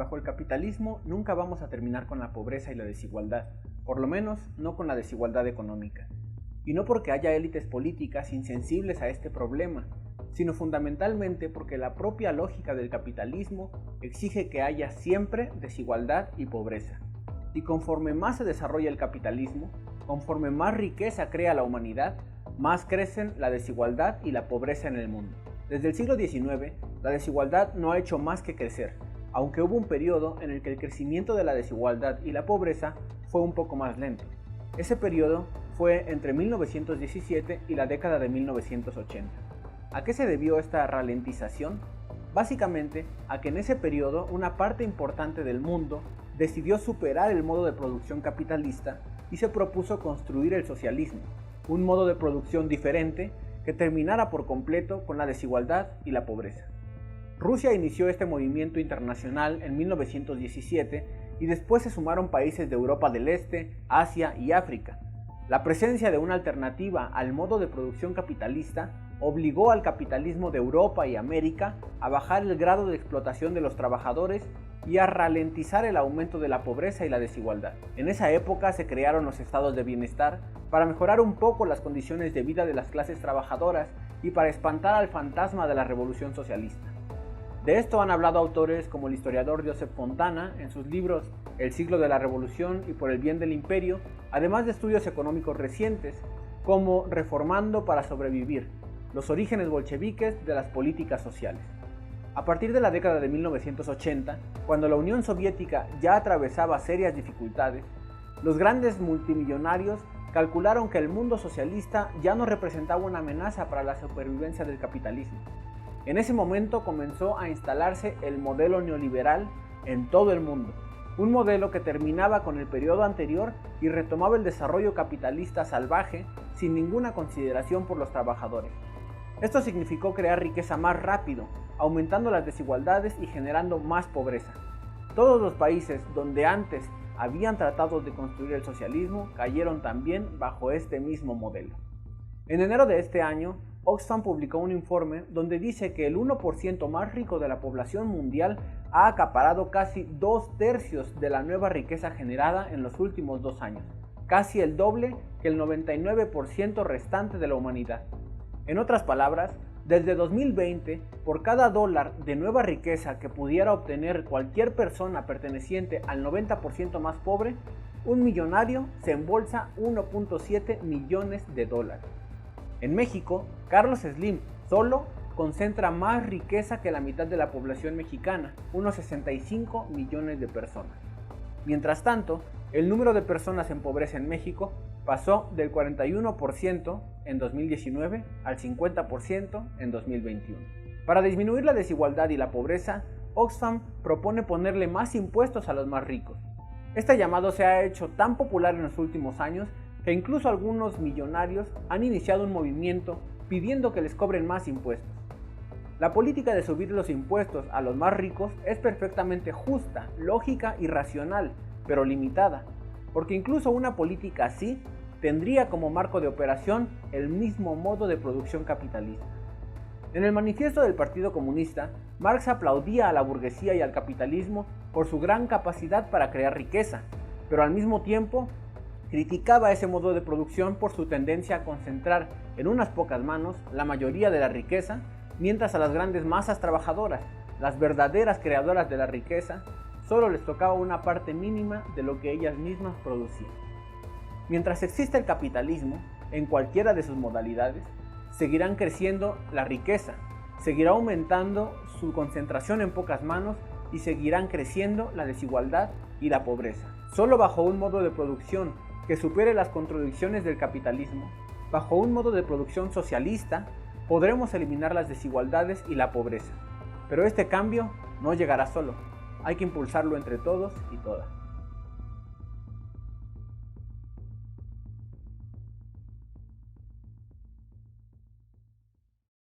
bajo el capitalismo nunca vamos a terminar con la pobreza y la desigualdad, por lo menos no con la desigualdad económica. Y no porque haya élites políticas insensibles a este problema, sino fundamentalmente porque la propia lógica del capitalismo exige que haya siempre desigualdad y pobreza. Y conforme más se desarrolla el capitalismo, conforme más riqueza crea la humanidad, más crecen la desigualdad y la pobreza en el mundo. Desde el siglo XIX, la desigualdad no ha hecho más que crecer, aunque hubo un periodo en el que el crecimiento de la desigualdad y la pobreza fue un poco más lento. Ese periodo fue entre 1917 y la década de 1980. ¿A qué se debió esta ralentización? Básicamente a que en ese periodo una parte importante del mundo decidió superar el modo de producción capitalista y se propuso construir el socialismo, un modo de producción diferente que terminara por completo con la desigualdad y la pobreza. Rusia inició este movimiento internacional en 1917 y después se sumaron países de Europa del Este, Asia y África. La presencia de una alternativa al modo de producción capitalista obligó al capitalismo de Europa y América a bajar el grado de explotación de los trabajadores y a ralentizar el aumento de la pobreza y la desigualdad. En esa época se crearon los estados de bienestar para mejorar un poco las condiciones de vida de las clases trabajadoras y para espantar al fantasma de la revolución socialista. De esto han hablado autores como el historiador Joseph Fontana en sus libros El siglo de la revolución y Por el bien del imperio, además de estudios económicos recientes como Reformando para sobrevivir, los orígenes bolcheviques de las políticas sociales. A partir de la década de 1980, cuando la Unión Soviética ya atravesaba serias dificultades, los grandes multimillonarios calcularon que el mundo socialista ya no representaba una amenaza para la supervivencia del capitalismo. En ese momento comenzó a instalarse el modelo neoliberal en todo el mundo, un modelo que terminaba con el periodo anterior y retomaba el desarrollo capitalista salvaje sin ninguna consideración por los trabajadores. Esto significó crear riqueza más rápido, aumentando las desigualdades y generando más pobreza. Todos los países donde antes habían tratado de construir el socialismo cayeron también bajo este mismo modelo. En enero de este año, Oxfam publicó un informe donde dice que el 1% más rico de la población mundial ha acaparado casi 2/3 de la nueva riqueza generada en los últimos 2 años, casi el doble que el 99% restante de la humanidad. En otras palabras, desde 2020, por cada dólar de nueva riqueza que pudiera obtener cualquier persona perteneciente al 90% más pobre, un millonario se embolsa 1.7 millones de dólares. En México, Carlos Slim solo concentra más riqueza que la mitad de la población mexicana, unos 65 millones de personas. Mientras tanto, el número de personas en pobreza en México pasó del 41% en 2019 al 50% en 2021. Para disminuir la desigualdad y la pobreza, Oxfam propone ponerle más impuestos a los más ricos. Este llamado se ha hecho tan popular en los últimos años que incluso algunos millonarios han iniciado un movimiento pidiendo que les cobren más impuestos. La política de subir los impuestos a los más ricos es perfectamente justa, lógica y racional, pero limitada, porque incluso una política así tendría como marco de operación el mismo modo de producción capitalista. En el manifiesto del Partido Comunista, Marx aplaudía a la burguesía y al capitalismo por su gran capacidad para crear riqueza, pero al mismo tiempo criticaba ese modo de producción por su tendencia a concentrar en unas pocas manos la mayoría de la riqueza, mientras a las grandes masas trabajadoras, las verdaderas creadoras de la riqueza, solo les tocaba una parte mínima de lo que ellas mismas producían. Mientras exista el capitalismo, en cualquiera de sus modalidades, seguirán creciendo la riqueza, seguirá aumentando su concentración en pocas manos y seguirán creciendo la desigualdad y la pobreza. Solo bajo un modo de producción que supere las contradicciones del capitalismo, bajo un modo de producción socialista, podremos eliminar las desigualdades y la pobreza. Pero este cambio no llegará solo, hay que impulsarlo entre todos y todas.